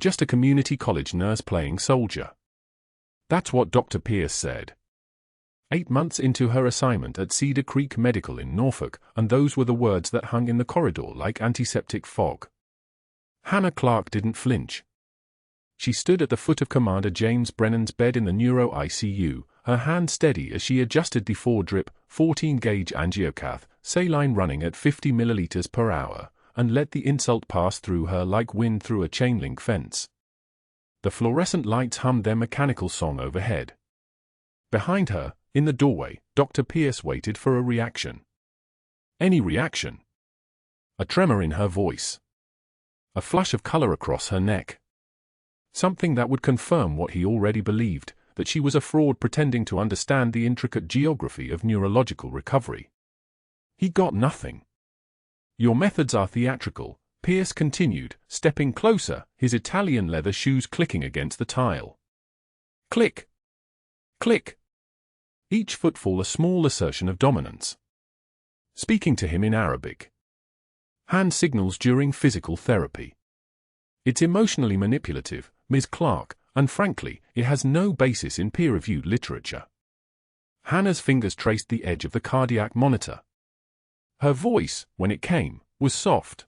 just a community college nurse playing soldier. That's what Dr. Pierce said. 8 months into her assignment at Cedar Creek Medical in Norfolk, and those were the words that hung in the corridor like antiseptic fog. Hannah Clarke didn't flinch. She stood at the foot of Commander James Brennan's bed in the neuro ICU, her hand steady as she adjusted the 4-drip, 14-gauge angiocath, saline running at 50 milliliters per hour, and let the insult pass through her like wind through a chain-link fence. The fluorescent lights hummed their mechanical song overhead. Behind her, in the doorway, Dr. Pierce waited for a reaction. Any reaction. A tremor in her voice. A flush of color across her neck. Something that would confirm what he already believed, that she was a fraud pretending to understand the intricate geography of neurological recovery. He got nothing. Your methods are theatrical, Pierce continued, stepping closer, his Italian leather shoes clicking against the tile. Click. Click. Each footfall a small assertion of dominance. Speaking to him in Arabic. Hand signals during physical therapy. It's emotionally manipulative, Ms. Clarke, and frankly, it has no basis in peer-reviewed literature. Hannah's fingers traced the edge of the cardiac monitor. Her voice, when it came, was soft.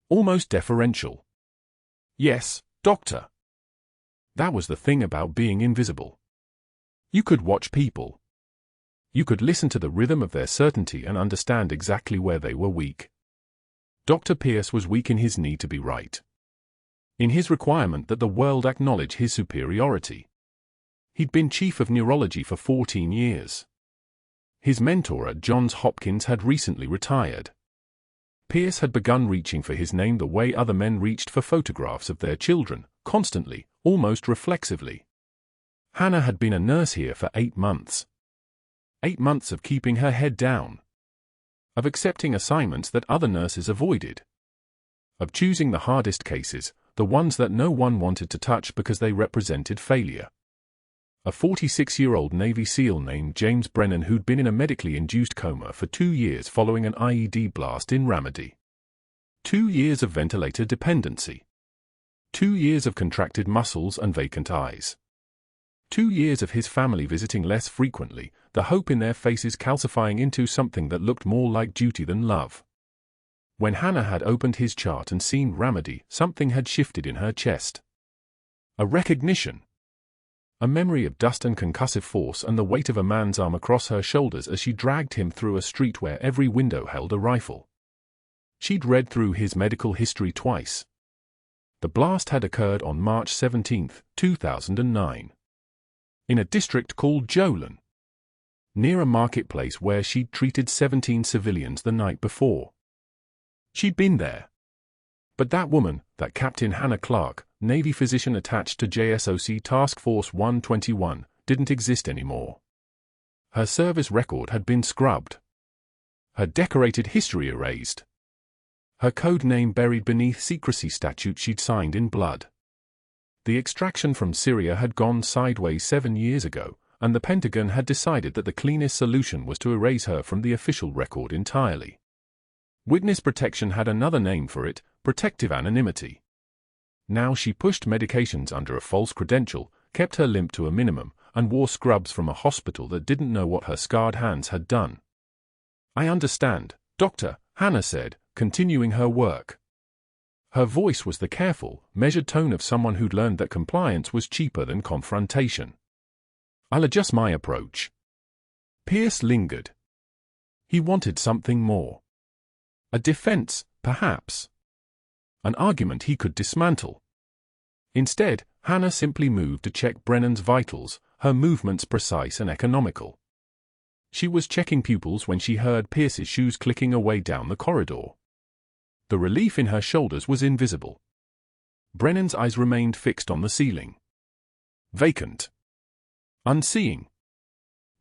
Almost deferential. Yes, doctor. That was the thing about being invisible. You could watch people. You could listen to the rhythm of their certainty and understand exactly where they were weak. Dr. Pierce was weak in his need to be right. In his requirement that the world acknowledge his superiority. He'd been chief of neurology for 14 years. His mentor at Johns Hopkins had recently retired. Pierce had begun reaching for his name the way other men reached for photographs of their children, constantly, almost reflexively. Hannah had been a nurse here for 8 months. 8 months of keeping her head down. Of accepting assignments that other nurses avoided. Of choosing the hardest cases, the ones that no one wanted to touch because they represented failure. A 46-year-old Navy SEAL named James Brennan who'd been in a medically induced coma for 2 years following an IED blast in Ramadi. 2 years of ventilator dependency. 2 years of contracted muscles and vacant eyes. 2 years of his family visiting less frequently, the hope in their faces calcifying into something that looked more like duty than love. When Hannah had opened his chart and seen Ramadi, something had shifted in her chest. A recognition. A memory of dust and concussive force and the weight of a man's arm across her shoulders as she dragged him through a street where every window held a rifle. She'd read through his medical history twice. The blast had occurred on March 17, 2009. In a district called Jolon. Near a marketplace where she'd treated 17 civilians the night before. She'd been there. But that woman, that Captain Hannah Clarke, Navy physician attached to JSOC Task Force 121, didn't exist anymore. Her service record had been scrubbed. Her decorated history erased. Her code name buried beneath secrecy statutes she'd signed in blood. The extraction from Syria had gone sideways 7 years ago, and the Pentagon had decided that the cleanest solution was to erase her from the official record entirely. Witness protection had another name for it, protective anonymity. Now she pushed medications under a false credential, kept her limp to a minimum, and wore scrubs from a hospital that didn't know what her scarred hands had done. "I understand, Doctor," Hannah said, continuing her work. Her voice was the careful, measured tone of someone who'd learned that compliance was cheaper than confrontation. "I'll adjust my approach." Pierce lingered. He wanted something more. A defense, perhaps. An argument he could dismantle. Instead, Hannah simply moved to check Brennan's vitals, her movements precise and economical. She was checking pupils when she heard Pierce's shoes clicking away down the corridor. The relief in her shoulders was invisible. Brennan's eyes remained fixed on the ceiling. Vacant. Unseeing.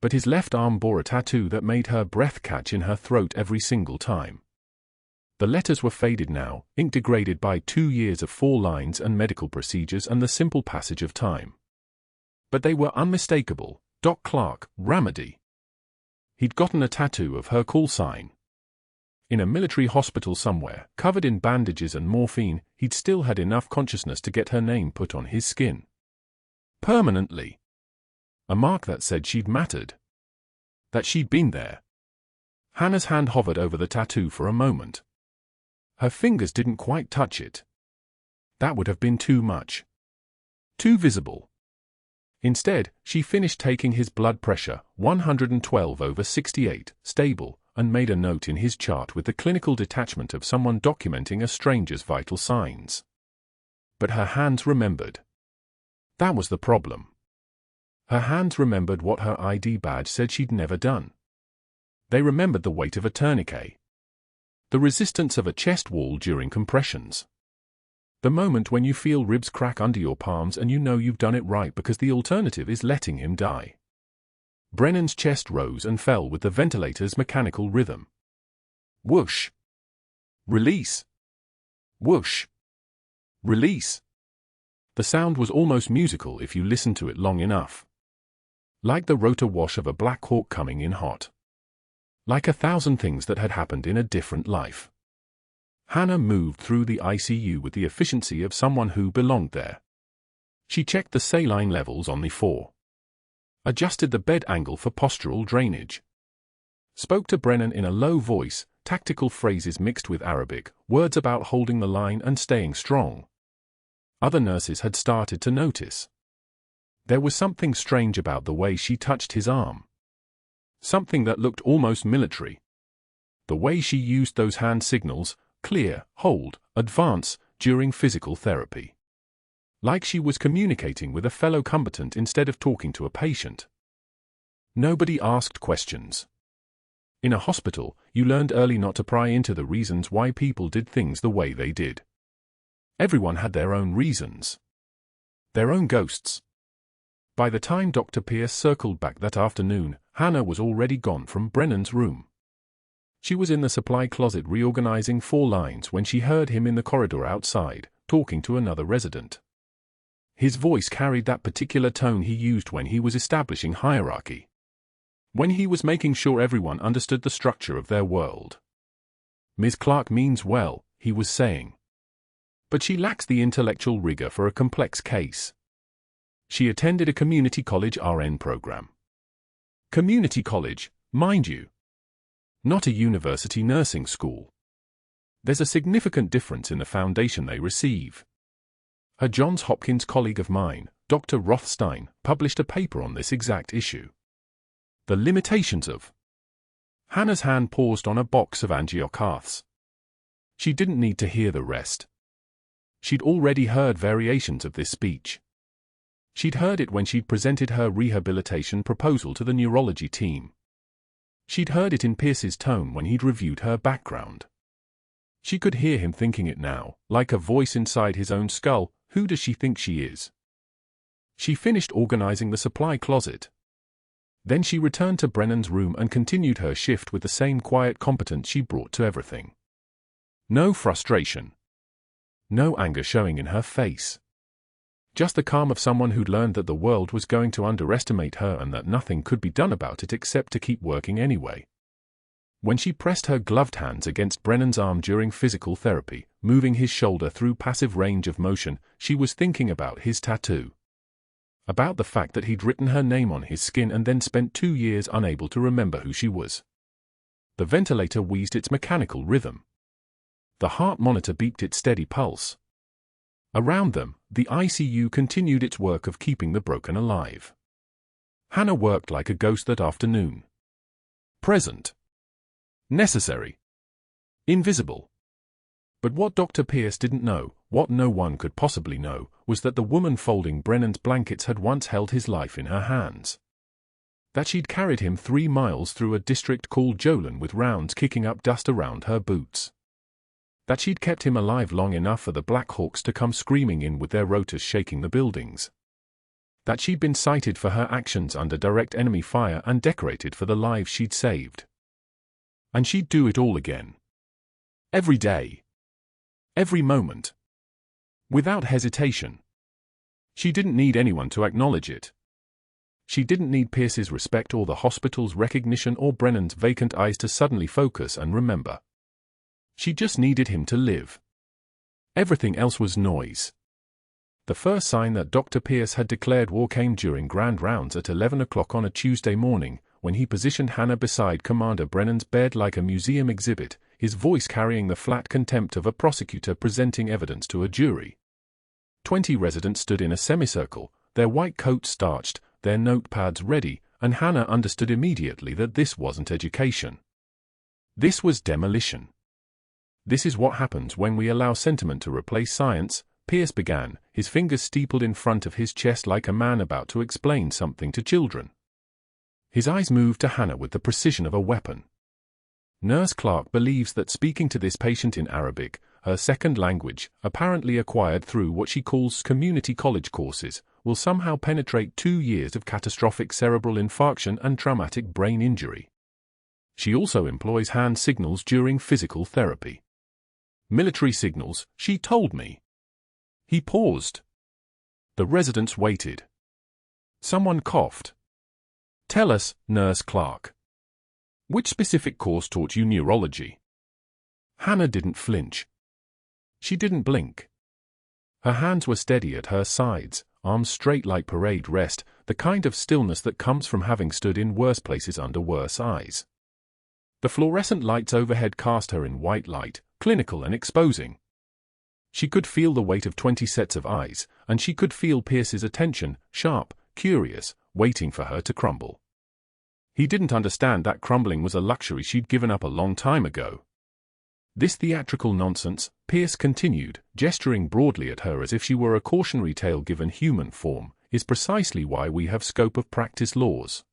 But his left arm bore a tattoo that made her breath catch in her throat every single time. The letters were faded now, ink degraded by 2 years of 4 lines and medical procedures and the simple passage of time. But they were unmistakable. Doc Clarke, Ramadi. He'd gotten a tattoo of her call sign. In a military hospital somewhere, covered in bandages and morphine, he'd still had enough consciousness to get her name put on his skin. Permanently. A mark that said she'd mattered. That she'd been there. Hannah's hand hovered over the tattoo for a moment. Her fingers didn't quite touch it. That would have been too much. Too visible. Instead, she finished taking his blood pressure, 112/68, stable, and made a note in his chart with the clinical detachment of someone documenting a stranger's vital signs. But her hands remembered. That was the problem. Her hands remembered what her ID badge said she'd never done. They remembered the weight of a tourniquet. The resistance of a chest wall during compressions. The moment when you feel ribs crack under your palms and you know you've done it right because the alternative is letting him die. Brennan's chest rose and fell with the ventilator's mechanical rhythm. Whoosh. Release. Whoosh. Release. The sound was almost musical if you listened to it long enough. Like the rotor wash of a Black Hawk coming in hot. Like 1,000 things that had happened in a different life. Hannah moved through the ICU with the efficiency of someone who belonged there. She checked the saline levels on the 4. Adjusted the bed angle for postural drainage. Spoke to Brennan in a low voice, tactical phrases mixed with Arabic, words about holding the line and staying strong. Other nurses had started to notice. There was something strange about the way she touched his arm. Something that looked almost military. The way she used those hand signals, clear, hold, advance, during physical therapy. Like she was communicating with a fellow combatant instead of talking to a patient. Nobody asked questions. In a hospital, you learned early not to pry into the reasons why people did things the way they did. Everyone had their own reasons. Their own ghosts. By the time Dr. Pierce circled back that afternoon, Hannah was already gone from Brennan's room. She was in the supply closet reorganizing 4 lines when she heard him in the corridor outside, talking to another resident. His voice carried that particular tone he used when he was establishing hierarchy. When he was making sure everyone understood the structure of their world. Ms. Clarke means well, he was saying. But she lacks the intellectual rigor for a complex case. She attended a community college RN program. Community college, mind you. Not a university nursing school. There's a significant difference in the foundation they receive. A Johns Hopkins colleague of mine, Dr. Rothstein, published a paper on this exact issue. The limitations of. Hannah's hand paused on a box of angiocaths. She didn't need to hear the rest. She'd already heard variations of this speech. She'd heard it when she'd presented her rehabilitation proposal to the neurology team. She'd heard it in Pierce's tone when he'd reviewed her background. She could hear him thinking it now, like a voice inside his own skull. Who does she think she is? She finished organizing the supply closet. Then she returned to Brennan's room and continued her shift with the same quiet competence she brought to everything. No frustration. No anger showing in her face. Just the calm of someone who'd learned that the world was going to underestimate her and that nothing could be done about it except to keep working anyway. When she pressed her gloved hands against Brennan's arm during physical therapy, moving his shoulder through passive range of motion, she was thinking about his tattoo. About the fact that he'd written her name on his skin and then spent 2 years unable to remember who she was. The ventilator wheezed its mechanical rhythm. The heart monitor beeped its steady pulse. Around them, the ICU continued its work of keeping the broken alive. Hannah worked like a ghost that afternoon. Present. Necessary. Invisible. But what Dr. Pierce didn't know, what no one could possibly know, was that the woman folding Brennan's blankets had once held his life in her hands. That she'd carried him 3 miles through a district called Jolon with rounds kicking up dust around her boots. That she'd kept him alive long enough for the Black Hawks to come screaming in with their rotors shaking the buildings. That she'd been cited for her actions under direct enemy fire and decorated for the lives she'd saved. And she'd do it all again. Every day. Every moment. Without hesitation. She didn't need anyone to acknowledge it. She didn't need Pierce's respect or the hospital's recognition or Brennan's vacant eyes to suddenly focus and remember. She just needed him to live. Everything else was noise. The first sign that Dr. Pierce had declared war came during grand rounds at 11 o'clock on a Tuesday morning, when he positioned Hannah beside Commander Brennan's bed like a museum exhibit, his voice carrying the flat contempt of a prosecutor presenting evidence to a jury. 20 residents stood in a semicircle, their white coats starched, their notepads ready, and Hannah understood immediately that this wasn't education. This was demolition. "This is what happens when we allow sentiment to replace science," Pierce began, his fingers steepled in front of his chest like a man about to explain something to children. His eyes moved to Hannah with the precision of a weapon. "Nurse Clarke believes that speaking to this patient in Arabic, her second language, apparently acquired through what she calls community college courses, will somehow penetrate 2 years of catastrophic cerebral infarction and traumatic brain injury. She also employs hand signals during physical therapy. Military signals, she told me." He paused. The residents waited. Someone coughed. "Tell us, Nurse Clarke. Which specific course taught you neurology?" Hannah didn't flinch. She didn't blink. Her hands were steady at her sides, arms straight like parade rest, the kind of stillness that comes from having stood in worse places under worse eyes. The fluorescent lights overhead cast her in white light, clinical and exposing. She could feel the weight of 20 sets of eyes, and she could feel Pierce's attention, sharp, curious, waiting for her to crumble. He didn't understand that crumbling was a luxury she'd given up a long time ago. "This theatrical nonsense," Pierce continued, gesturing broadly at her as if she were a cautionary tale given human form, "is precisely why we have scope of practice laws.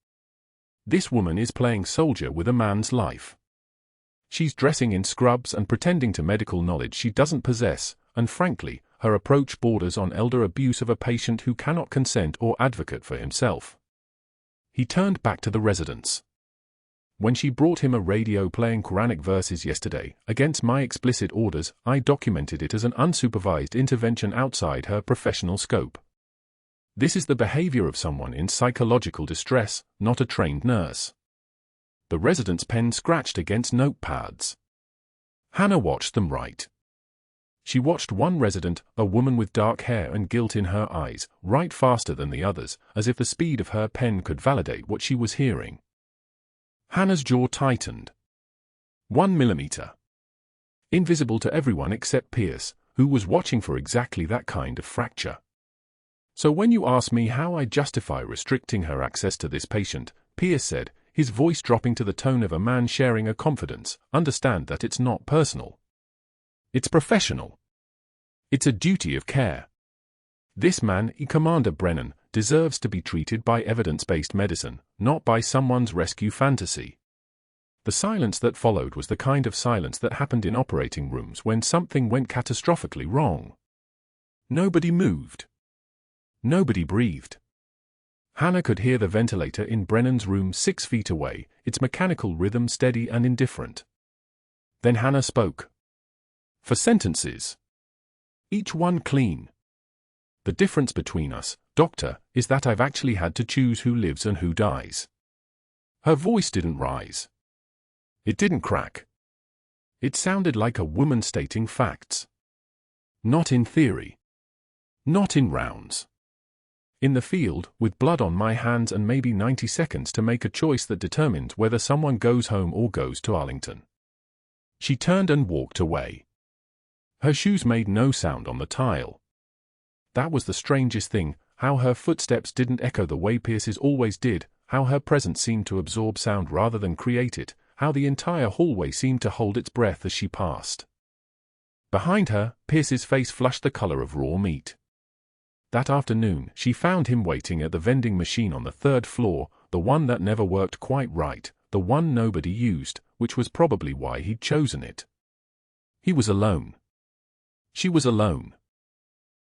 This woman is playing soldier with a man's life. She's dressing in scrubs and pretending to medical knowledge she doesn't possess, and frankly, her approach borders on elder abuse of a patient who cannot consent or advocate for himself." He turned back to the residents. "When she brought him a radio playing Quranic verses yesterday, against my explicit orders, I documented it as an unsupervised intervention outside her professional scope. This is the behavior of someone in psychological distress, not a trained nurse." The resident's pen scratched against notepads. Hannah watched them write. She watched one resident, a woman with dark hair and guilt in her eyes, write faster than the others, as if the speed of her pen could validate what she was hearing. Hannah's jaw tightened. 1 millimeter. Invisible to everyone except Pierce, who was watching for exactly that kind of fracture. "So when you ask me how I justify restricting her access to this patient," Pierce said, his voice dropping to the tone of a man sharing a confidence, "understand that it's not personal. It's professional. It's a duty of care. This man, Commander Brennan, deserves to be treated by evidence-based medicine, not by someone's rescue fantasy." The silence that followed was the kind of silence that happened in operating rooms when something went catastrophically wrong. Nobody moved. Nobody breathed. Hannah could hear the ventilator in Brennan's room 6 feet away, its mechanical rhythm steady and indifferent. Then Hannah spoke. "For sentences. Each one clean. The difference between us, doctor, is that I've actually had to choose who lives and who dies." Her voice didn't rise. It didn't crack. It sounded like a woman stating facts. Not in theory. Not in rounds. In the field, with blood on my hands and maybe 90 seconds to make a choice that determines whether someone goes home or goes to Arlington. She turned and walked away. Her shoes made no sound on the tile. That was the strangest thing, how her footsteps didn't echo the way Pierce's always did, how her presence seemed to absorb sound rather than create it, how the entire hallway seemed to hold its breath as she passed. Behind her, Pierce's face flushed the color of raw meat. That afternoon, she found him waiting at the vending machine on the 3rd floor, the one that never worked quite right, the one nobody used, which was probably why he'd chosen it. He was alone. She was alone.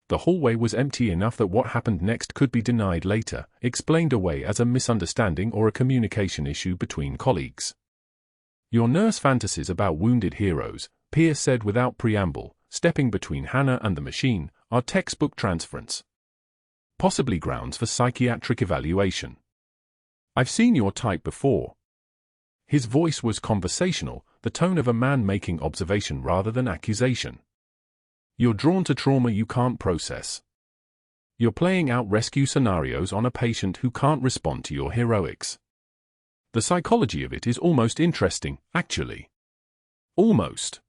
The hallway was empty enough that what happened next could be denied later, explained away as a misunderstanding or a communication issue between colleagues. "Your nurse fantasies about wounded heroes," Pierce said without preamble, stepping between Hannah and the machine, "are textbook transference. Possibly grounds for psychiatric evaluation. I've seen your type before." His voice was conversational, the tone of a man making observation rather than accusation. You're drawn to trauma you can't process. You're playing out rescue scenarios on a patient who can't respond to your heroics. The psychology of it is almost interesting, actually. Almost.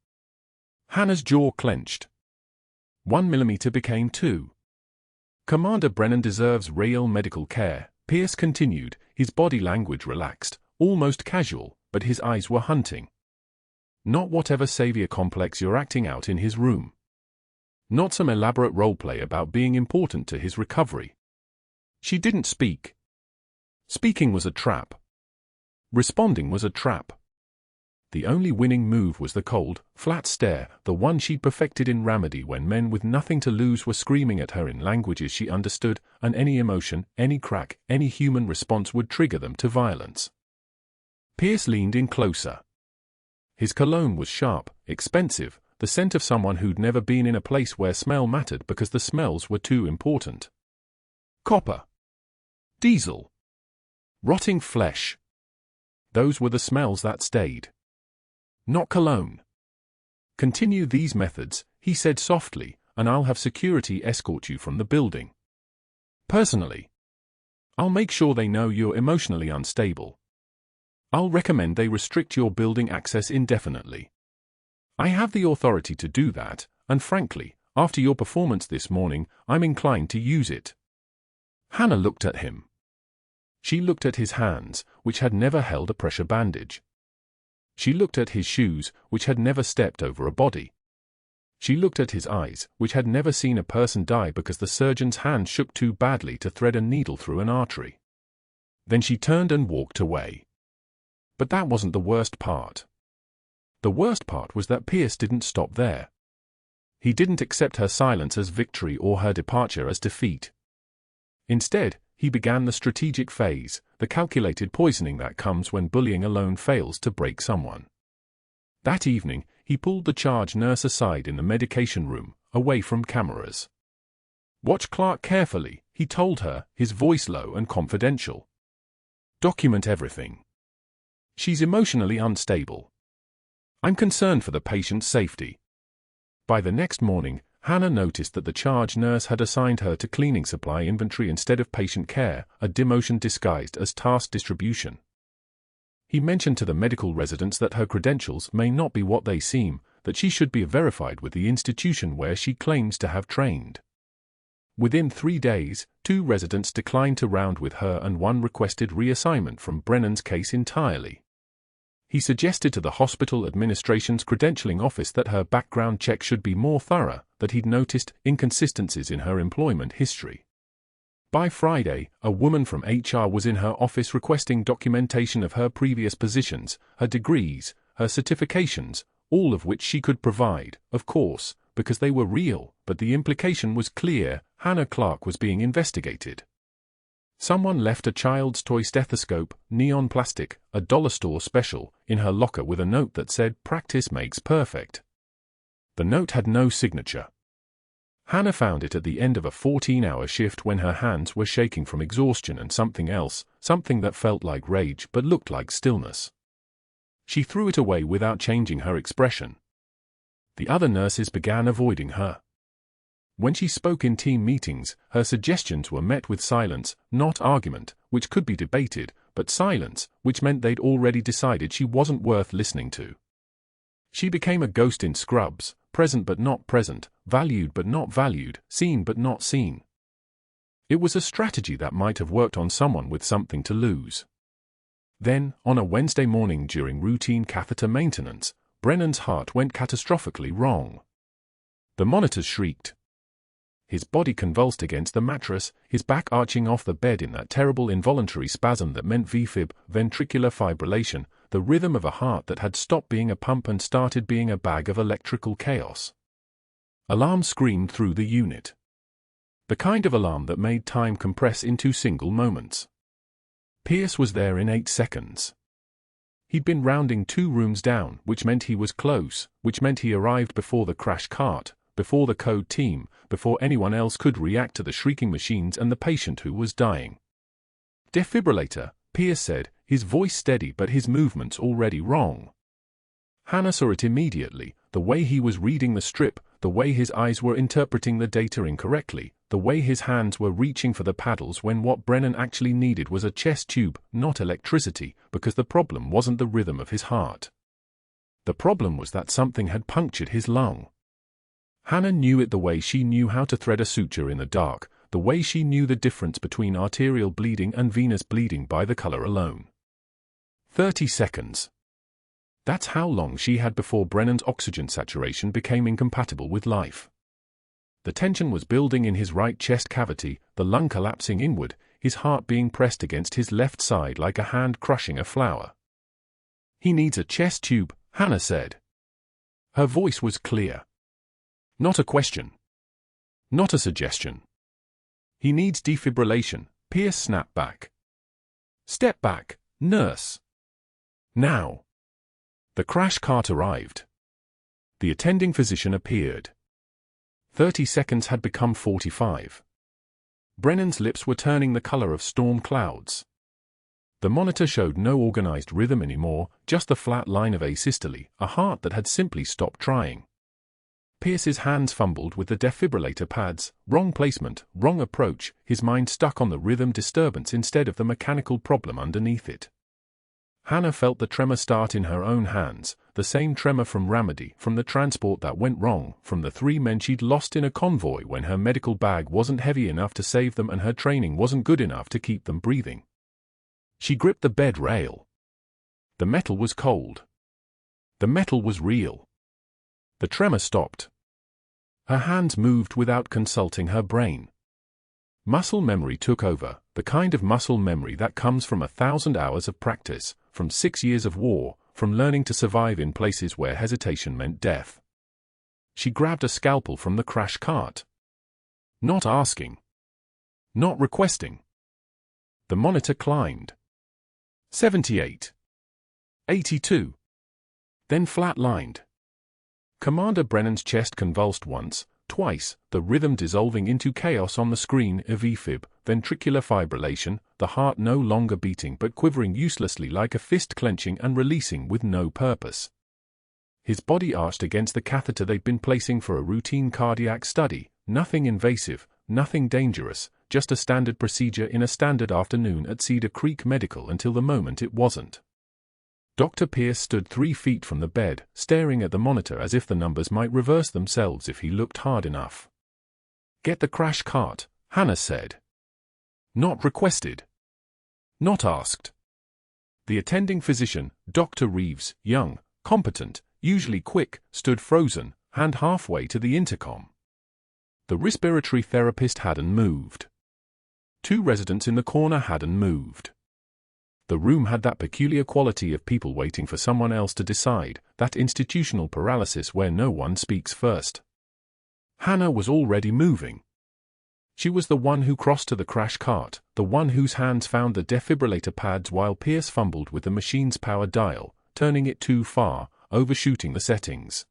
Hannah's jaw clenched. 1 millimeter became 2. Commander Brennan deserves real medical care, Pierce continued, his body language relaxed, almost casual, but his eyes were hunting. Not whatever savior complex you're acting out in his room. Not some elaborate roleplay about being important to his recovery. She didn't speak. Speaking was a trap. Responding was a trap. The only winning move was the cold, flat stare, the one she'd perfected in Ramadi when men with nothing to lose were screaming at her in languages she understood, and any emotion, any crack, any human response would trigger them to violence. Pierce leaned in closer. His cologne was sharp, expensive, the scent of someone who'd never been in a place where smell mattered because the smells were too important. Copper. Diesel. Rotting flesh. Those were the smells that stayed. Not cologne. Continue these methods, he said softly, and I'll have security escort you from the building. Personally. I'll make sure they know you're emotionally unstable. I'll recommend they restrict your building access indefinitely. I have the authority to do that, and frankly, after your performance this morning, I'm inclined to use it. Hannah looked at him. She looked at his hands, which had never held a pressure bandage. She looked at his shoes, which had never stepped over a body. She looked at his eyes, which had never seen a person die because the surgeon's hand shook too badly to thread a needle through an artery. Then she turned and walked away. But that wasn't the worst part. The worst part was that Pierce didn't stop there. He didn't accept her silence as victory or her departure as defeat. Instead, he began the strategic phase, the calculated poisoning that comes when bullying alone fails to break someone. That evening, he pulled the charge nurse aside in the medication room, away from cameras. Watch Clarke carefully, he told her, his voice low and confidential. Document everything. She's emotionally unstable. I'm concerned for the patient's safety. By the next morning, Hannah noticed that the charge nurse had assigned her to cleaning supply inventory instead of patient care, a demotion disguised as task distribution. He mentioned to the medical residents that her credentials may not be what they seem, that she should be verified with the institution where she claims to have trained. Within 3 days, 2 residents declined to round with her and 1 requested reassignment from Brennan's case entirely. He suggested to the hospital administration's credentialing office that her background check should be more thorough, that he'd noticed inconsistencies in her employment history. By Friday, a woman from HR was in her office requesting documentation of her previous positions, her degrees, her certifications, all of which she could provide, of course, because they were real, but the implication was clear: Hannah Clarke was being investigated. Someone left a child's toy stethoscope, neon plastic, a dollar store special, in her locker with a note that said, "Practice makes perfect." The note had no signature. Hannah found it at the end of a 14-hour shift when her hands were shaking from exhaustion and something else, something that felt like rage but looked like stillness. She threw it away without changing her expression. The other nurses began avoiding her. When she spoke in team meetings, her suggestions were met with silence, not argument, which could be debated, but silence, which meant they'd already decided she wasn't worth listening to. She became a ghost in scrubs, present but not present, valued but not valued, seen but not seen. It was a strategy that might have worked on someone with something to lose. Then, on a Wednesday morning during routine catheter maintenance, Brennan's heart went catastrophically wrong. The monitors shrieked. His body convulsed against the mattress, his back arching off the bed in that terrible involuntary spasm that meant VFib, ventricular fibrillation, the rhythm of a heart that had stopped being a pump and started being a bag of electrical chaos. Alarm screamed through the unit. The kind of alarm that made time compress into single moments. Pierce was there in 8 seconds. He'd been rounding 2 rooms down, which meant he was close, which meant he arrived before the crash cart, before the code team, before anyone else could react to the shrieking machines and the patient who was dying. "Defibrillator," Pierce said, his voice steady but his movements already wrong. Hannah saw it immediately, the way he was reading the strip, the way his eyes were interpreting the data incorrectly, the way his hands were reaching for the paddles when what Brennan actually needed was a chest tube, not electricity, because the problem wasn't the rhythm of his heart. The problem was that something had punctured his lung. Hannah knew it the way she knew how to thread a suture in the dark, the way she knew the difference between arterial bleeding and venous bleeding by the color alone. 30 seconds. That's how long she had before Brennan's oxygen saturation became incompatible with life. The tension was building in his right chest cavity, the lung collapsing inward, his heart being pressed against his left side like a hand crushing a flower. "He needs a chest tube," Hannah said. Her voice was clear. Not a question. Not a suggestion. "He needs defibrillation," Pierce snapped back. "Step back, nurse. Now." The crash cart arrived. The attending physician appeared. 30 seconds had become 45. Brennan's lips were turning the color of storm clouds. The monitor showed no organized rhythm anymore, just the flat line of asystole, a heart that had simply stopped trying. Pierce's hands fumbled with the defibrillator pads, wrong placement, wrong approach, his mind stuck on the rhythm disturbance instead of the mechanical problem underneath it. Hannah felt the tremor start in her own hands, the same tremor from Ramadi, from the transport that went wrong, from the 3 men she'd lost in a convoy when her medical bag wasn't heavy enough to save them and her training wasn't good enough to keep them breathing. She gripped the bed rail. The metal was cold. The metal was real. The tremor stopped. Her hands moved without consulting her brain. Muscle memory took over, the kind of muscle memory that comes from 1,000 hours of practice, from 6 years of war, from learning to survive in places where hesitation meant death. She grabbed a scalpel from the crash cart. Not asking. Not requesting. The monitor climbed. 78. 82. Then flatlined. Commander Brennan's chest convulsed once, twice, the rhythm dissolving into chaos on the screen, a V-fib, ventricular fibrillation, the heart no longer beating but quivering uselessly like a fist clenching and releasing with no purpose. His body arched against the catheter they'd been placing for a routine cardiac study, nothing invasive, nothing dangerous, just a standard procedure in a standard afternoon at Cedar Creek Medical until the moment it wasn't. Dr. Pierce stood 3 feet from the bed, staring at the monitor as if the numbers might reverse themselves if he looked hard enough. "Get the crash cart," Hannah said. Not requested. Not asked. The attending physician, Dr. Reeves, young, competent, usually quick, stood frozen, hand halfway to the intercom. The respiratory therapist hadn't moved. 2 residents in the corner hadn't moved. The room had that peculiar quality of people waiting for someone else to decide, that institutional paralysis where no one speaks first. Hannah was already moving. She was the one who crossed to the crash cart, the one whose hands found the defibrillator pads while Pierce fumbled with the machine's power dial, turning it too far, overshooting the settings.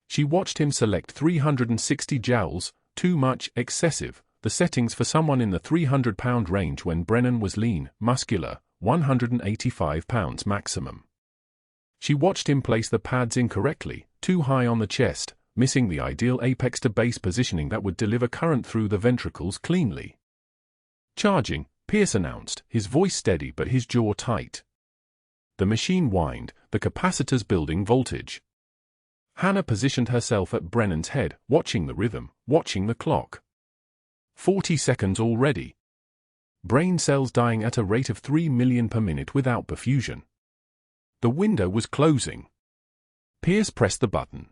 She watched him select 360 joules, too much, excessive, the settings for someone in the 300-pound range when Brennan was lean, muscular, 185 pounds maximum. She watched him place the pads incorrectly, too high on the chest, missing the ideal apex to base positioning that would deliver current through the ventricles cleanly. "Charging," Pierce announced, his voice steady but his jaw tight. The machine whined, the capacitors building voltage. Hannah positioned herself at Brennan's head, watching the rhythm, watching the clock. 40 seconds already. Brain cells dying at a rate of 3 million per minute without perfusion. The window was closing. Pierce pressed the button.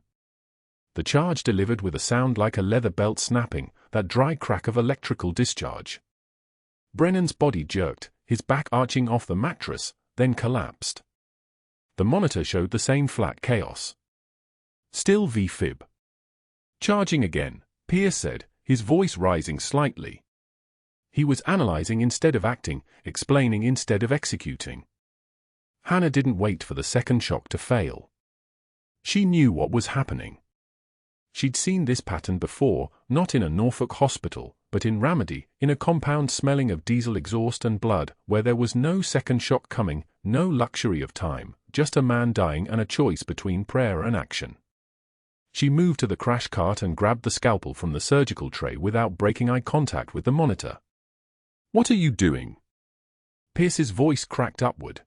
The charge delivered with a sound like a leather belt snapping, that dry crack of electrical discharge. Brennan's body jerked, his back arching off the mattress, then collapsed. The monitor showed the same flat chaos. Still V-fib. "Charging again," Pierce said, his voice rising slightly. He was analyzing instead of acting, explaining instead of executing. Hannah didn't wait for the second shock to fail. She knew what was happening. She'd seen this pattern before, not in a Norfolk hospital, but in Ramadi, in a compound smelling of diesel exhaust and blood, where there was no second shock coming, no luxury of time, just a man dying and a choice between prayer and action. She moved to the crash cart and grabbed the scalpel from the surgical tray without breaking eye contact with the monitor. "What are you doing?" Pierce's voice cracked upward.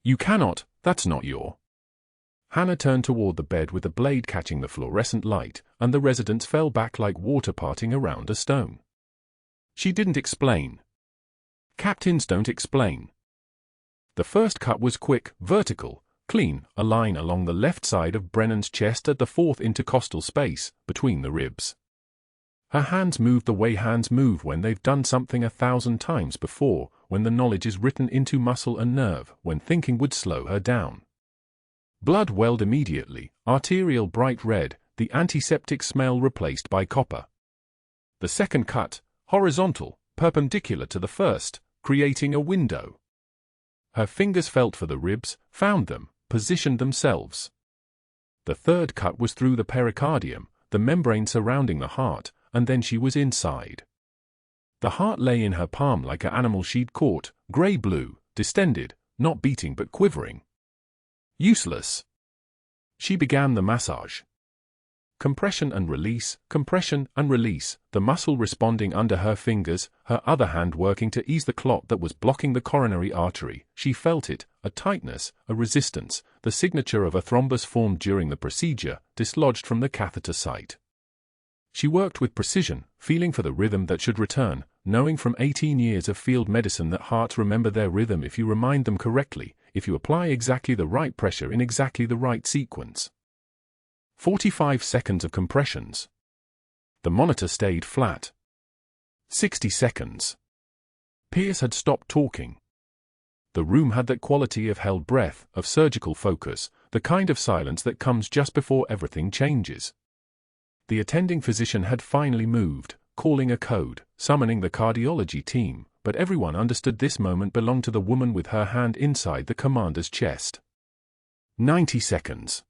"You cannot, that's not your..." Hannah turned toward the bed with the blade catching the fluorescent light, and the residents fell back like water parting around a stone. She didn't explain. Captains don't explain. The first cut was quick, vertical, clean, a line along the left side of Brennan's chest at the fourth intercostal space, between the ribs. Her hands moved the way hands move when they've done something 1,000 times before, when the knowledge is written into muscle and nerve, when thinking would slow her down. Blood welled immediately, arterial bright red, the antiseptic smell replaced by copper. The second cut, horizontal, perpendicular to the first, creating a window. Her fingers felt for the ribs, found them, positioned themselves. The third cut was through the pericardium, the membrane surrounding the heart, and then she was inside. The heart lay in her palm like an animal she'd caught, grey-blue, distended, not beating but quivering. Useless. She began the massage. Compression and release, the muscle responding under her fingers, her other hand working to ease the clot that was blocking the coronary artery. She felt it, a tightness, a resistance, the signature of a thrombus formed during the procedure, dislodged from the catheter site. She worked with precision, feeling for the rhythm that should return, knowing from 18 years of field medicine that hearts remember their rhythm if you remind them correctly, if you apply exactly the right pressure in exactly the right sequence. 45 seconds of compressions. The monitor stayed flat. 60 seconds. Pierce had stopped talking. The room had that quality of held breath, of surgical focus, the kind of silence that comes just before everything changes. The attending physician had finally moved, calling a code, summoning the cardiology team, but everyone understood this moment belonged to the woman with her hand inside the commander's chest. 90 seconds.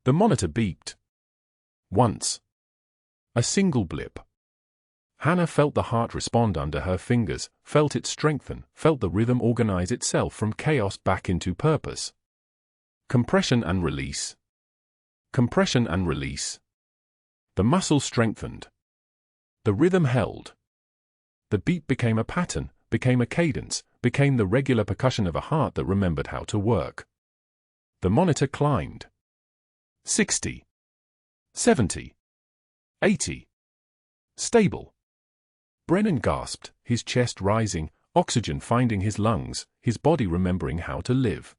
The monitor beeped. Once. A single blip. Hannah felt the heart respond under her fingers, felt it strengthen, felt the rhythm organize itself from chaos back into purpose. Compression and release. Compression and release. The muscle strengthened. The rhythm held. The beat became a pattern, became a cadence, became the regular percussion of a heart that remembered how to work. The monitor climbed. 60. 70. 80. Stable. Brennan gasped, his chest rising, oxygen finding his lungs, his body remembering how to live.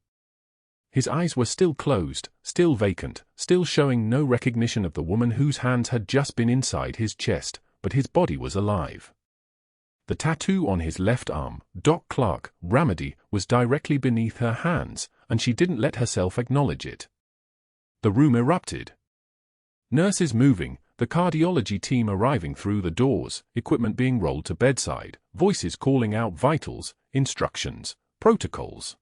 His eyes were still closed, still vacant, still showing no recognition of the woman whose hands had just been inside his chest, but his body was alive. The tattoo on his left arm, Doc Clarke, Ramadi, was directly beneath her hands, and she didn't let herself acknowledge it. The room erupted. Nurses moving, the cardiology team arriving through the doors, equipment being rolled to bedside, voices calling out vitals, instructions, protocols.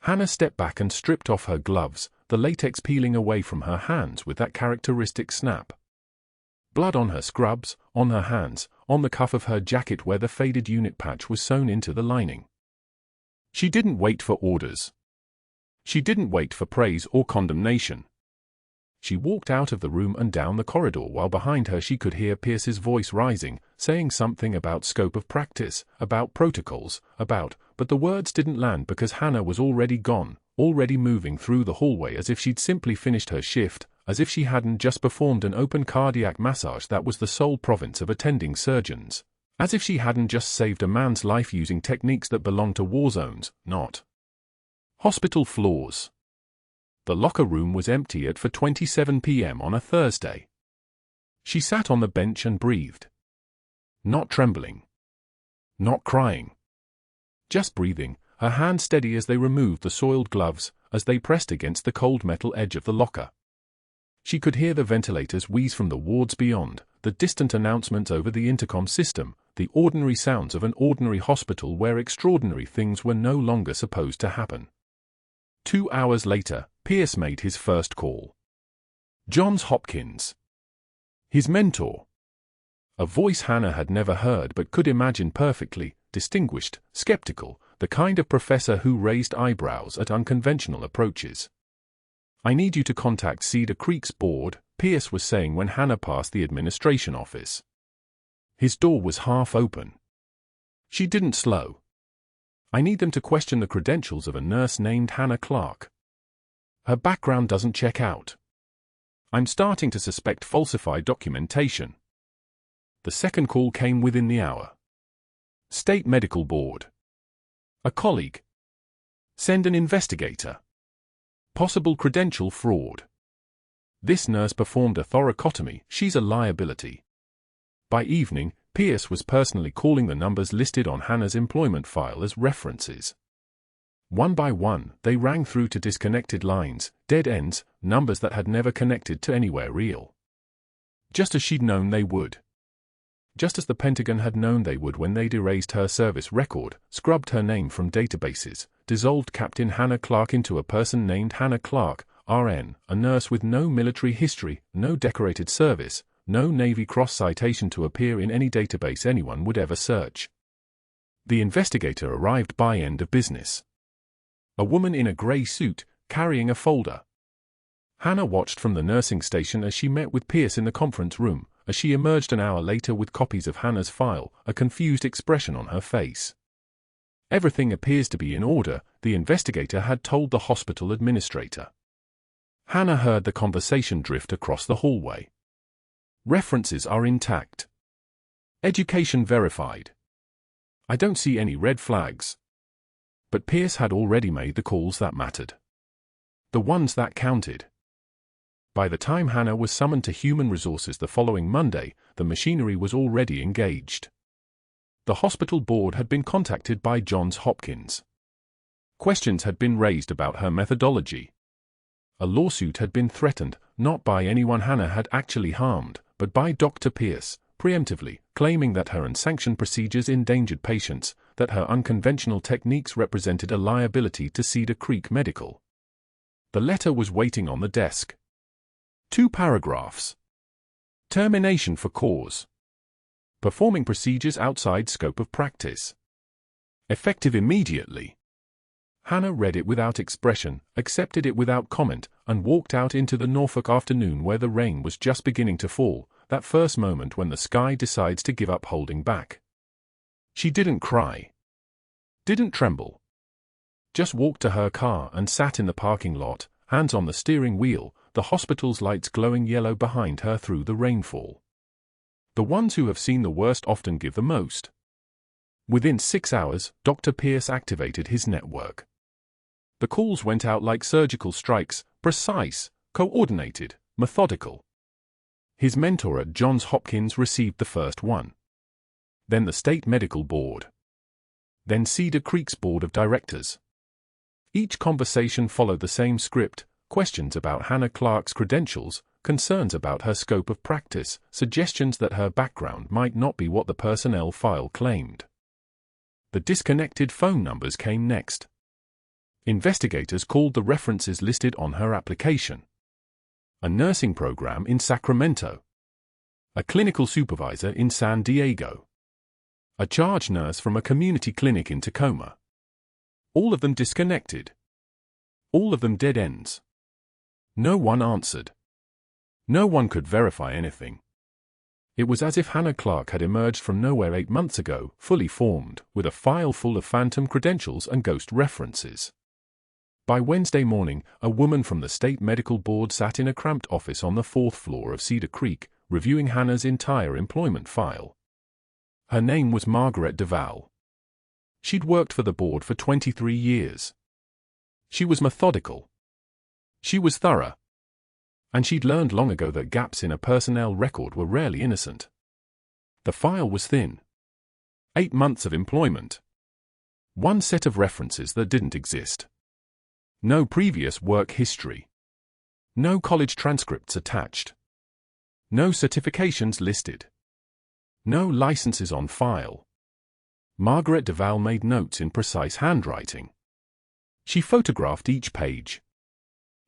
Hannah stepped back and stripped off her gloves, the latex peeling away from her hands with that characteristic snap. Blood on her scrubs, on her hands, on the cuff of her jacket where the faded unit patch was sewn into the lining. She didn't wait for orders. She didn't wait for praise or condemnation. She walked out of the room and down the corridor while behind her she could hear Pierce's voice rising, saying something about scope of practice, about protocols, but the words didn't land because Hannah was already gone, already moving through the hallway as if she'd simply finished her shift, as if she hadn't just performed an open cardiac massage that was the sole province of attending surgeons, as if she hadn't just saved a man's life using techniques that belonged to war zones, not hospital floors. The locker room was empty at 4:27 p.m. on a Thursday. She sat on the bench and breathed. Not trembling. Not crying. Just breathing, her hands steady as they removed the soiled gloves, as they pressed against the cold metal edge of the locker. She could hear the ventilators wheeze from the wards beyond, the distant announcements over the intercom system, the ordinary sounds of an ordinary hospital where extraordinary things were no longer supposed to happen. 2 hours later, Pierce made his first call. Johns Hopkins. His mentor. A voice Hannah had never heard but could imagine perfectly, distinguished, skeptical, the kind of professor who raised eyebrows at unconventional approaches. "I need you to contact Cedar Creek's board," Pierce was saying when Hannah passed the administration office. His door was half open. She didn't slow. "I need them to question the credentials of a nurse named Hannah Clarke. Her background doesn't check out. I'm starting to suspect falsified documentation." The second call came within the hour. "State Medical Board. A colleague. Send an investigator. Possible credential fraud. This nurse performed a thoracotomy. She's a liability." By evening, Pierce was personally calling the numbers listed on Hannah's employment file as references. One by one, they rang through to disconnected lines, dead ends, numbers that had never connected to anywhere real. Just as she'd known they would. Just as the Pentagon had known they would when they'd erased her service record, scrubbed her name from databases, dissolved Captain Hannah Clarke into a person named Hannah Clarke, RN, a nurse with no military history, no decorated service, no Navy Cross citation to appear in any database anyone would ever search. The investigator arrived by end of business. A woman in a grey suit, carrying a folder. Hannah watched from the nursing station as she met with Pierce in the conference room, as she emerged an hour later with copies of Hannah's file, a confused expression on her face. "Everything appears to be in order," the investigator had told the hospital administrator. Hannah heard the conversation drift across the hallway. "References are intact. Education verified. I don't see any red flags." But Pierce had already made the calls that mattered. The ones that counted. By the time Hannah was summoned to Human Resources the following Monday, the machinery was already engaged. The hospital board had been contacted by Johns Hopkins. Questions had been raised about her methodology. A lawsuit had been threatened, not by anyone Hannah had actually harmed, but by Dr. Pierce, preemptively, claiming that her unsanctioned procedures endangered patients, that her unconventional techniques represented a liability to Cedar Creek Medical. The letter was waiting on the desk. 2 paragraphs. Termination for cause. Performing procedures outside scope of practice. Effective immediately. Hannah read it without expression, accepted it without comment, and walked out into the Norfolk afternoon where the rain was just beginning to fall, that first moment when the sky decides to give up holding back. She didn't cry. Didn't tremble. Just walked to her car and sat in the parking lot, hands on the steering wheel, the hospital's lights glowing yellow behind her through the rainfall. The ones who have seen the worst often give the most. Within 6 hours, Dr. Pierce activated his network. The calls went out like surgical strikes, precise, coordinated, methodical. His mentor at Johns Hopkins received the first one. Then the State Medical Board. Then Cedar Creek's Board of Directors. Each conversation followed the same script: questions about Hannah Clarke's credentials, concerns about her scope of practice, suggestions that her background might not be what the personnel file claimed. The disconnected phone numbers came next. Investigators called the references listed on her application. A nursing program in Sacramento. A clinical supervisor in San Diego. A charge nurse from a community clinic in Coma. All of them disconnected. All of them dead ends. No one answered. No one could verify anything. It was as if Hannah Clarke had emerged from nowhere 8 months ago, fully formed, with a file full of phantom credentials and ghost references. By Wednesday morning, a woman from the State Medical Board sat in a cramped office on the 4th floor of Cedar Creek, reviewing Hannah's entire employment file. Her name was Margaret Duval. She'd worked for the board for 23 years. She was methodical. She was thorough. And she'd learned long ago that gaps in a personnel record were rarely innocent. The file was thin. 8 months of employment. One set of references that didn't exist. No previous work history. No college transcripts attached. No certifications listed. No licenses on file. Margaret Duval made notes in precise handwriting. She photographed each page.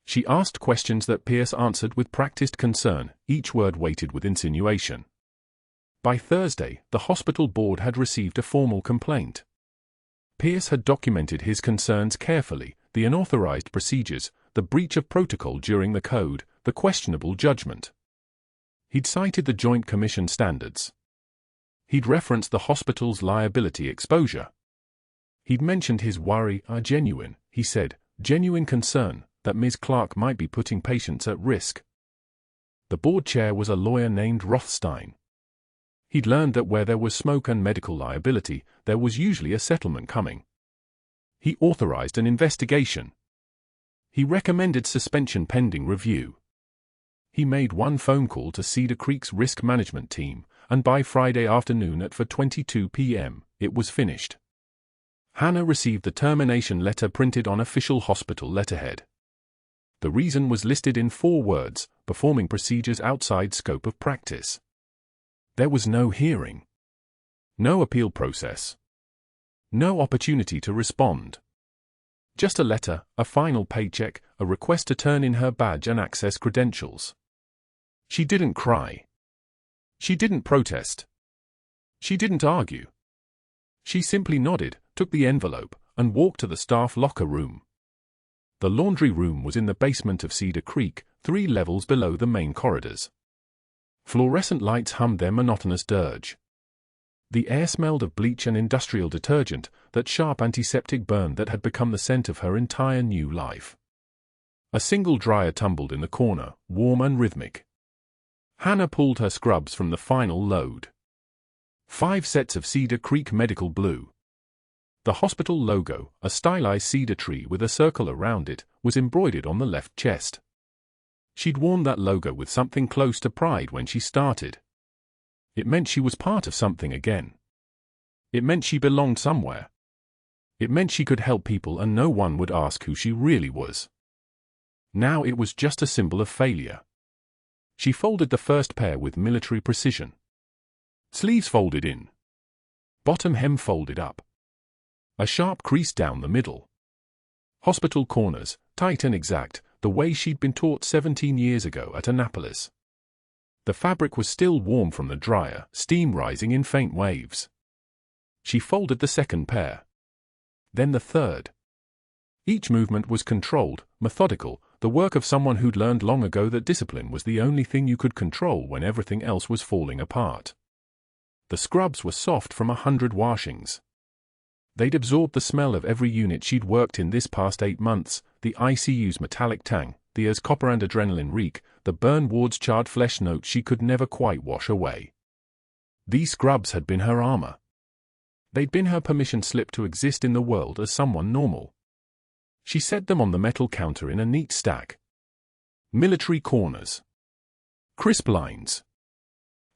She asked questions that Pierce answered with practiced concern, each word weighted with insinuation. By Thursday, the hospital board had received a formal complaint. Pierce had documented his concerns carefully: the unauthorized procedures, the breach of protocol during the code, the questionable judgment. He'd cited the Joint Commission standards. He'd referenced the hospital's liability exposure. He'd mentioned his worry, genuine, he said, genuine concern, that Ms. Clarke might be putting patients at risk. The board chair was a lawyer named Rothstein. He'd learned that where there was smoke and medical liability, there was usually a settlement coming. He authorized an investigation. He recommended suspension pending review. He made one phone call to Cedar Creek's risk management team, and by Friday afternoon at 4:22 p.m., it was finished. Hannah received the termination letter printed on official hospital letterhead. The reason was listed in 4 words: performing procedures outside scope of practice. There was no hearing. No appeal process. No opportunity to respond. Just a letter, a final paycheck, a request to turn in her badge and access credentials. She didn't cry. She didn't protest. She didn't argue. She simply nodded, took the envelope, and walked to the staff locker room. The laundry room was in the basement of Cedar Creek, 3 levels below the main corridors. Fluorescent lights hummed their monotonous dirge. The air smelled of bleach and industrial detergent, that sharp antiseptic burn that had become the scent of her entire new life. A single dryer tumbled in the corner, warm and rhythmic. Hannah pulled her scrubs from the final load. 5 sets of Cedar Creek Medical blue. The hospital logo, a stylized cedar tree with a circle around it, was embroidered on the left chest. She'd worn that logo with something close to pride when she started. It meant she was part of something again. It meant she belonged somewhere. It meant she could help people and no one would ask who she really was. Now it was just a symbol of failure. She folded the first pair with military precision. Sleeves folded in. Bottom hem folded up. A sharp crease down the middle. Hospital corners, tight and exact, the way she'd been taught 17 years ago at Annapolis. The fabric was still warm from the dryer, steam rising in faint waves. She folded the second pair. Then the third. Each movement was controlled, methodical, the work of someone who'd learned long ago that discipline was the only thing you could control when everything else was falling apart. The scrubs were soft from 100 washings. They'd absorbed the smell of every unit she'd worked in this past 8 months, the ICU's metallic tang, the air's copper and adrenaline reek, the burn ward's charred flesh notes she could never quite wash away. These scrubs had been her armor. They'd been her permission slip to exist in the world as someone normal. She set them on the metal counter in a neat stack. Military corners. Crisp lines.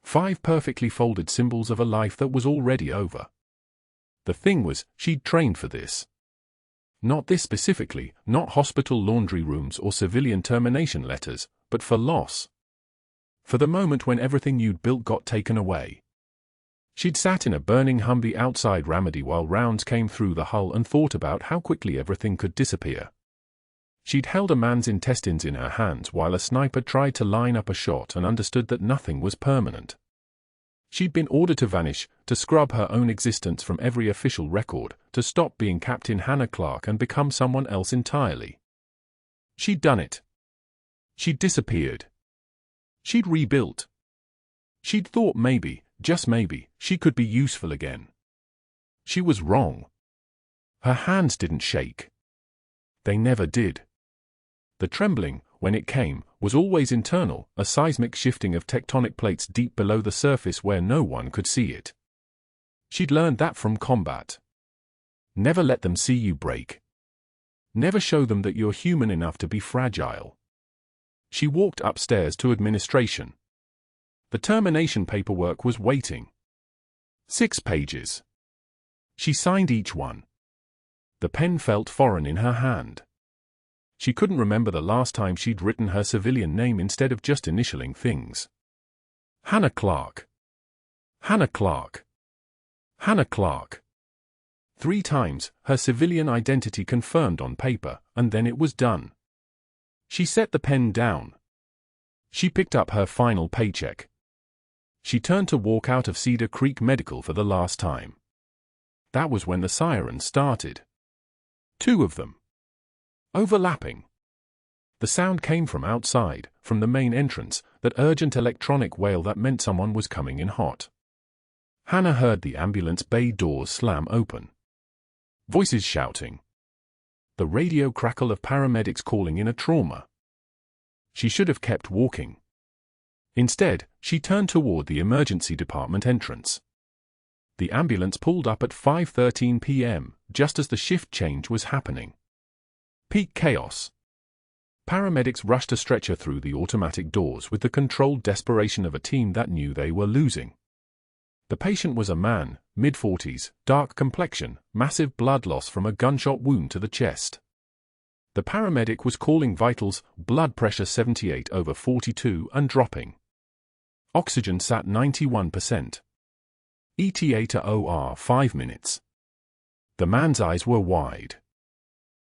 5 perfectly folded symbols of a life that was already over. The thing was, she'd trained for this. Not this specifically, not hospital laundry rooms or civilian termination letters, but for loss. For the moment when everything you'd built got taken away. She'd sat in a burning Humvee outside Ramadi while rounds came through the hull and thought about how quickly everything could disappear. She'd held a man's intestines in her hands while a sniper tried to line up a shot and understood that nothing was permanent. She'd been ordered to vanish, to scrub her own existence from every official record, to stop being Captain Hannah Clarke and become someone else entirely. She'd done it. She'd disappeared. She'd rebuilt. She'd thought maybe, just maybe, she could be useful again. She was wrong. Her hands didn't shake. They never did. The trembling, when it came, was always internal, a seismic shifting of tectonic plates deep below the surface where no one could see it. She'd learned that from combat. Never let them see you break. Never show them that you're human enough to be fragile. She walked upstairs to administration. The termination paperwork was waiting. 6 pages. She signed each one. The pen felt foreign in her hand. She couldn't remember the last time she'd written her civilian name instead of just initialing things. Hannah Clarke. Hannah Clarke. Hannah Clarke. 3 times, her civilian identity confirmed on paper, and then it was done. She set the pen down. She picked up her final paycheck. She turned to walk out of Cedar Creek Medical for the last time. That was when the sirens started. 2 of them. Overlapping. The sound came from outside, from the main entrance, that urgent electronic wail that meant someone was coming in hot. Hannah heard the ambulance bay doors slam open. Voices shouting. The radio crackle of paramedics calling in a trauma. She should have kept walking. Instead, she turned toward the emergency department entrance. The ambulance pulled up at 5:13 p.m., just as the shift change was happening. Peak chaos. Paramedics rushed a stretcher through the automatic doors with the controlled desperation of a team that knew they were losing. The patient was a man, mid-40s, dark complexion, massive blood loss from a gunshot wound to the chest. The paramedic was calling vitals, blood pressure 78/42 and dropping. Oxygen sat 91%. ETA to OR 5 minutes. The man's eyes were wide.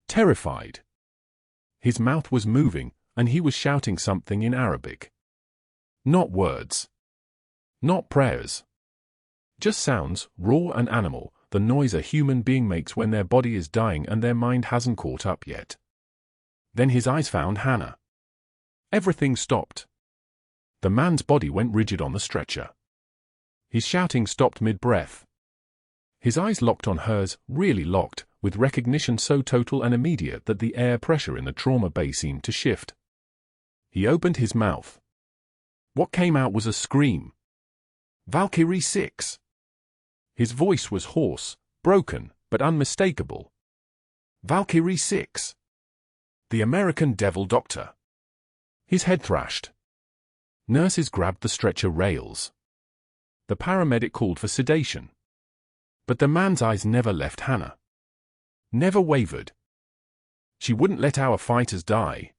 Terrified. His mouth was moving, and he was shouting something in Arabic. Not words. Not prayers. Just sounds, raw and animal, the noise a human being makes when their body is dying and their mind hasn't caught up yet. Then his eyes found Hannah. Everything stopped. The man's body went rigid on the stretcher. His shouting stopped mid-breath. His eyes locked on hers, really locked, with recognition so total and immediate that the air pressure in the trauma bay seemed to shift. He opened his mouth. What came out was a scream. Valkyrie 6. His voice was hoarse, broken, but unmistakable. Valkyrie 6. The American Devil Doctor. His head thrashed. Nurses grabbed the stretcher rails. The paramedic called for sedation. But the man's eyes never left Hannah. Never wavered. She wouldn't let our fighters die.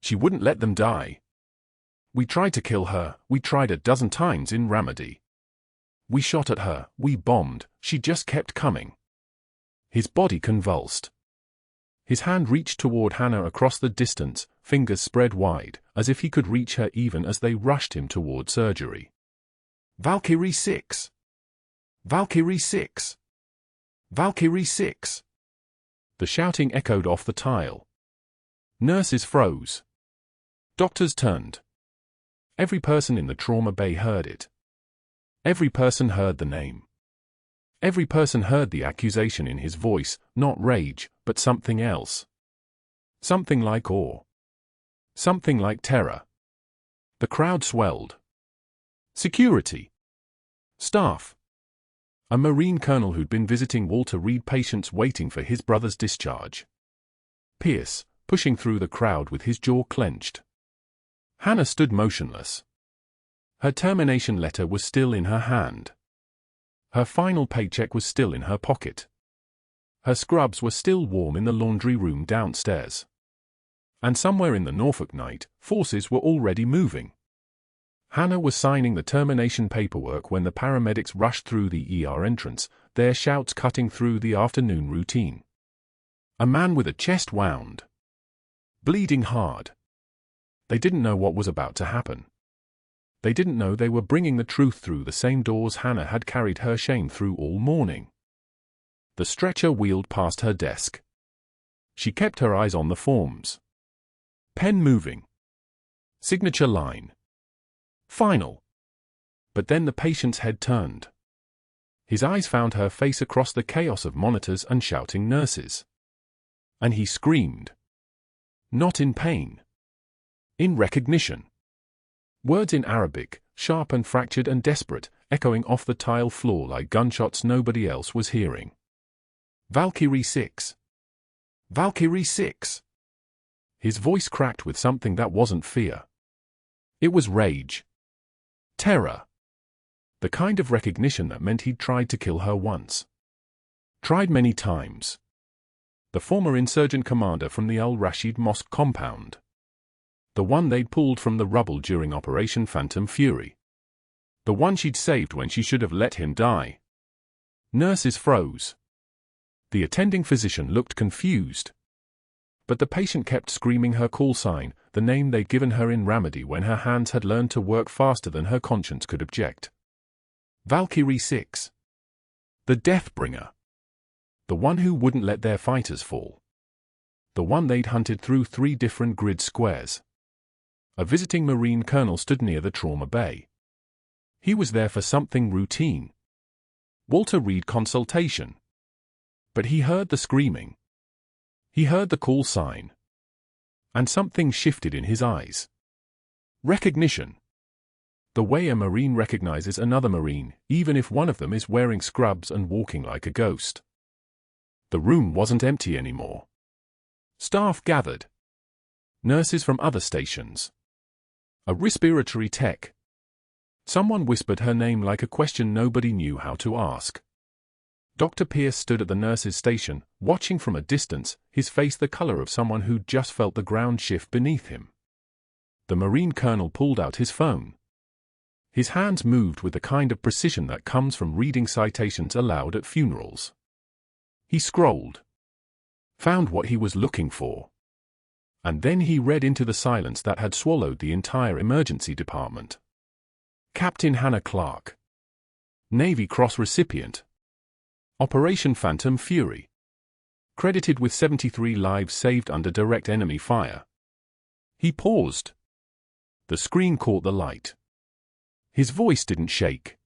She wouldn't let them die. We tried to kill her, we tried a dozen times in Ramadi. We shot at her, we bombed, she just kept coming. His body convulsed. His hand reached toward Hannah across the distance, fingers spread wide, as if he could reach her even as they rushed him toward surgery. Valkyrie 6. Valkyrie 6. Valkyrie 6. The shouting echoed off the tile. Nurses froze. Doctors turned. Every person in the trauma bay heard it. Every person heard the name. Every person heard the accusation in his voice, not rage, but something else. Something like awe. Something like terror. The crowd swelled. Security. Staff. A Marine colonel who'd been visiting Walter Reed patients waiting for his brother's discharge. Pierce, pushing through the crowd with his jaw clenched. Hannah stood motionless. Her termination letter was still in her hand. Her final paycheck was still in her pocket. Her scrubs were still warm in the laundry room downstairs. And somewhere in the Norfolk night, forces were already moving. Hannah was signing the termination paperwork when the paramedics rushed through the ER entrance, their shouts cutting through the afternoon routine. A man with a chest wound. Bleeding hard. They didn't know what was about to happen. They didn't know they were bringing the truth through the same doors Hannah had carried her shame through all morning. The stretcher wheeled past her desk. She kept her eyes on the forms. Pen moving. Signature line. Final. But then the patient's head turned. His eyes found her face across the chaos of monitors and shouting nurses. And he screamed. Not in pain. In recognition. Words in Arabic, sharp and fractured and desperate, echoing off the tile floor like gunshots nobody else was hearing. Valkyrie 6. Valkyrie 6. His voice cracked with something that wasn't fear. It was rage. Terror. The kind of recognition that meant he'd tried to kill her once. Tried many times. The former insurgent commander from the Al-Rashid Mosque compound. The one they'd pulled from the rubble during Operation Phantom Fury. The one she'd saved when she should have let him die. Nurses froze. The attending physician looked confused. But the patient kept screaming her call sign, the name they'd given her in Ramadi when her hands had learned to work faster than her conscience could object. Valkyrie 6. The Deathbringer. The one who wouldn't let their fighters fall. The one they'd hunted through 3 different grid squares. A visiting Marine colonel stood near the trauma bay. He was there for something routine. Walter Reed consultation. But he heard the screaming. He heard the call sign. And something shifted in his eyes. Recognition. The way a Marine recognizes another Marine, even if one of them is wearing scrubs and walking like a ghost. The room wasn't empty anymore. Staff gathered. Nurses from other stations. A respiratory tech. Someone whispered her name like a question nobody knew how to ask. Dr. Pierce stood at the nurse's station, watching from a distance, his face the color of someone who'd just felt the ground shift beneath him. The Marine colonel pulled out his phone. His hands moved with the kind of precision that comes from reading citations aloud at funerals. He scrolled. Found what he was looking for. And then he read into the silence that had swallowed the entire emergency department. Captain Hannah Clarke. Navy Cross recipient. Operation Phantom Fury. Credited with 73 lives saved under direct enemy fire. He paused. The screen caught the light. His voice didn't shake.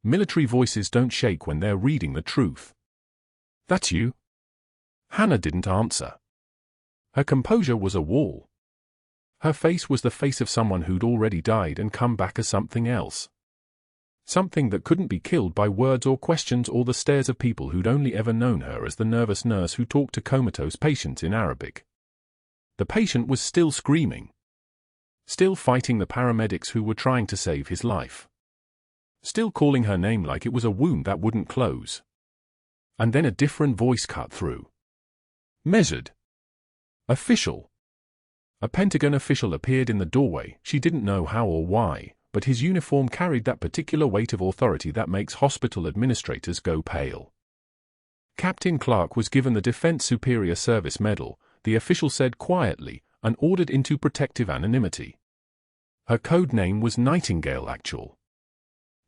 Military voices don't shake when they're reading the truth. That's you? Hannah didn't answer. Her composure was a wall. Her face was the face of someone who'd already died and come back as something else. Something that couldn't be killed by words or questions or the stares of people who'd only ever known her as the nervous nurse who talked to comatose patients in Arabic. The patient was still screaming. Still fighting the paramedics who were trying to save his life. Still calling her name like it was a wound that wouldn't close. And then a different voice cut through. Measured. Official. A Pentagon official appeared in the doorway. She didn't know how or why, but his uniform carried that particular weight of authority that makes hospital administrators go pale. Captain Clarke was given the Defense Superior Service Medal, the official said quietly, and ordered into protective anonymity. Her code name was Nightingale Actual.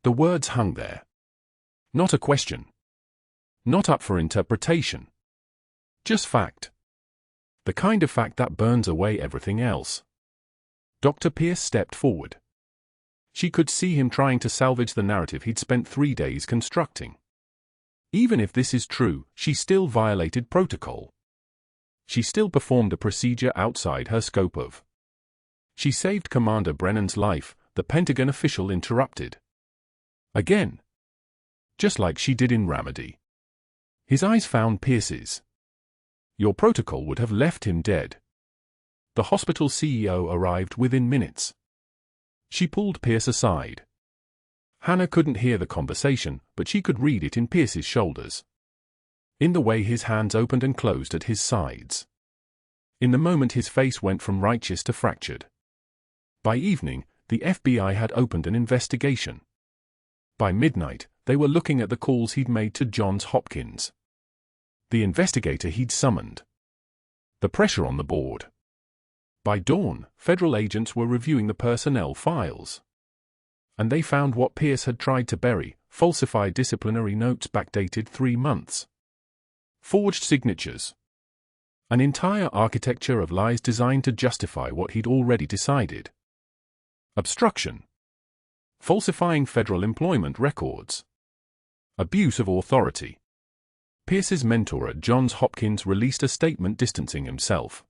The words hung there. Not a question. Not up for interpretation. Just fact. The kind of fact that burns away everything else. Dr. Pierce stepped forward. She could see him trying to salvage the narrative he'd spent 3 days constructing. Even if this is true, she still violated protocol. She still performed a procedure outside her scope of. She saved Commander Brennan's life, the Pentagon official interrupted. Again. Just like she did in Ramadi. His eyes found Pierce's. Your protocol would have left him dead. The hospital CEO arrived within minutes. She pulled Pierce aside. Hannah couldn't hear the conversation, but she could read it in Pierce's shoulders. In the way his hands opened and closed at his sides. In the moment his face went from righteous to fractured. By evening, the FBI had opened an investigation. By midnight, they were looking at the calls he'd made to Johns Hopkins. The investigator he'd summoned. The pressure on the board. By dawn, federal agents were reviewing the personnel files. And they found what Pierce had tried to bury, falsified disciplinary notes backdated 3 months. Forged signatures. An entire architecture of lies designed to justify what he'd already decided. Obstruction. Falsifying federal employment records. Abuse of authority. Pierce's mentor at Johns Hopkins released a statement distancing himself.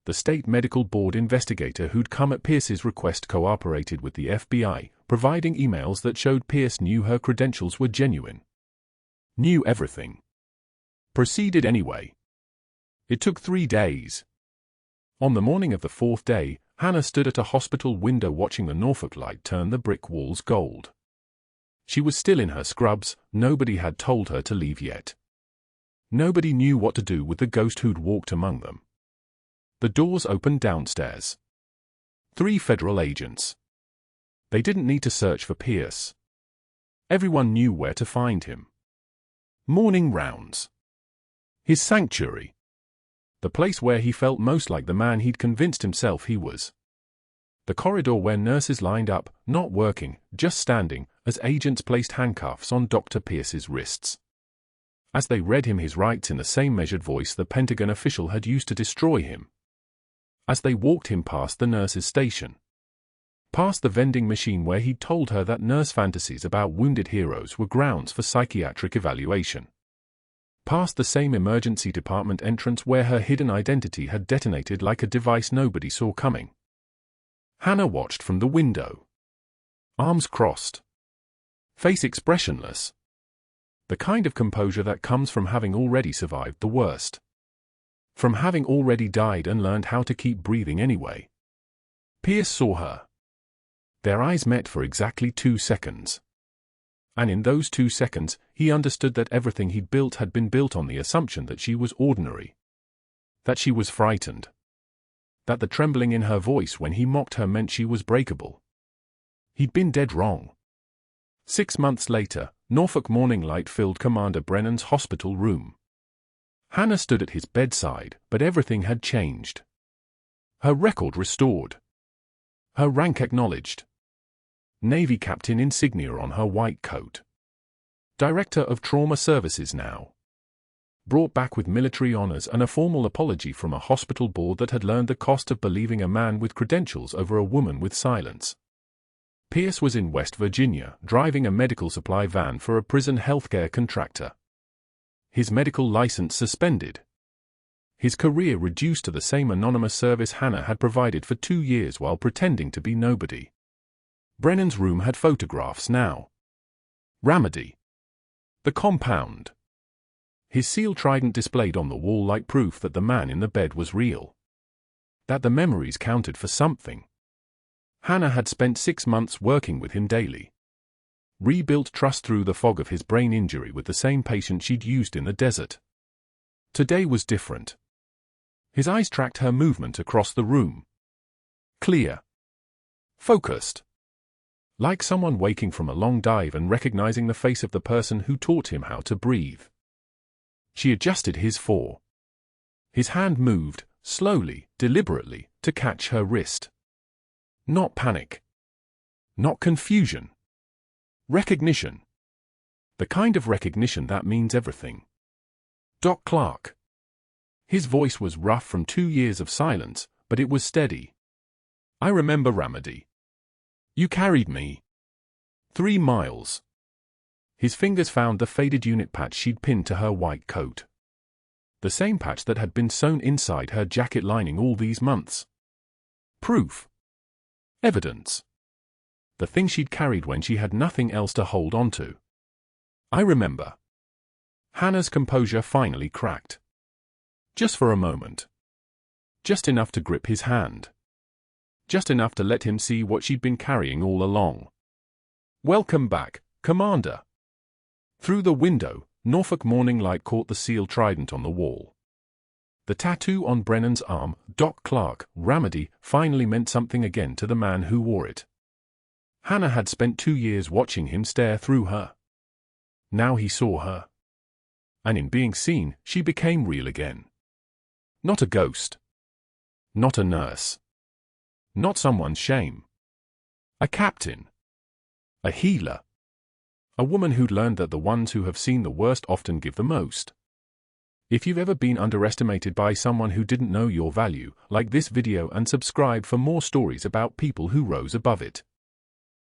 The state medical board investigator who'd come at Pierce's request cooperated with the FBI, providing emails that showed Pierce knew her credentials were genuine. Knew everything. Proceeded anyway. It took 3 days. On the morning of the 4th day, Hannah stood at a hospital window watching the Norfolk light turn the brick walls gold. She was still in her scrubs. Nobody had told her to leave yet. Nobody knew what to do with the ghost who'd walked among them. The doors opened downstairs. 3 federal agents. They didn't need to search for Pierce. Everyone knew where to find him. Morning rounds. His sanctuary. The place where he felt most like the man he'd convinced himself he was. The corridor where nurses lined up, not working, just standing, as agents placed handcuffs on Dr. Pierce's wrists. As they read him his rights in the same measured voice the Pentagon official had used to destroy him. As they walked him past the nurse's station. Past the vending machine where he'd told her that nurse fantasies about wounded heroes were grounds for psychiatric evaluation. Past the same emergency department entrance where her hidden identity had detonated like a device nobody saw coming. Hannah watched from the window. Arms crossed. Face expressionless. The kind of composure that comes from having already survived the worst. From having already died and learned how to keep breathing anyway. Pierce saw her. Their eyes met for exactly 2 seconds. And in those 2 seconds, he understood that everything he'd built had been built on the assumption that she was ordinary. That she was frightened. That the trembling in her voice when he mocked her meant she was breakable. He'd been dead wrong. 6 months later, Norfolk morning light filled Commander Brennan's hospital room. Hannah stood at his bedside, but everything had changed. Her record restored. Her rank acknowledged. Navy captain insignia on her white coat. Director of Trauma Services now. Brought back with military honors and a formal apology from a hospital board that had learned the cost of believing a man with credentials over a woman with silence. Pierce was in West Virginia, driving a medical supply van for a prison healthcare contractor. His medical license suspended. His career reduced to the same anonymous service Hannah had provided for 2 years while pretending to be nobody. Brennan's room had photographs now. Ramadi. The compound. His seal trident displayed on the wall like proof that the man in the bed was real. That the memories counted for something. Hannah had spent 6 months working with him daily. Rebuilt trust through the fog of his brain injury with the same patient she'd used in the desert. Today was different. His eyes tracked her movement across the room. Clear. Focused. Like someone waking from a long dive and recognizing the face of the person who taught him how to breathe. She adjusted his fore. His hand moved, slowly, deliberately, to catch her wrist. Not panic. Not confusion. Recognition. The kind of recognition that means everything. Doc Clarke. His voice was rough from 2 years of silence, but it was steady. I remember Ramadi. You carried me. 3 miles. His fingers found the faded unit patch she'd pinned to her white coat. The same patch that had been sewn inside her jacket lining all these months. Proof. Evidence. The thing she'd carried when she had nothing else to hold on to. I remember. Hannah's composure finally cracked. Just for a moment. Just enough to grip his hand. Just enough to let him see what she'd been carrying all along. Welcome back, Commander. Through the window, Norfolk morning light caught the seal trident on the wall. The tattoo on Brennan's arm, Doc Clarke, Ramadi, finally meant something again to the man who wore it. Hannah had spent 2 years watching him stare through her. Now he saw her. And in being seen, she became real again. Not a ghost. Not a nurse. Not someone's shame. A captain. A healer. A woman who'd learned that the ones who have seen the worst often give the most. If you've ever been underestimated by someone who didn't know your value, like this video and subscribe for more stories about people who rose above it.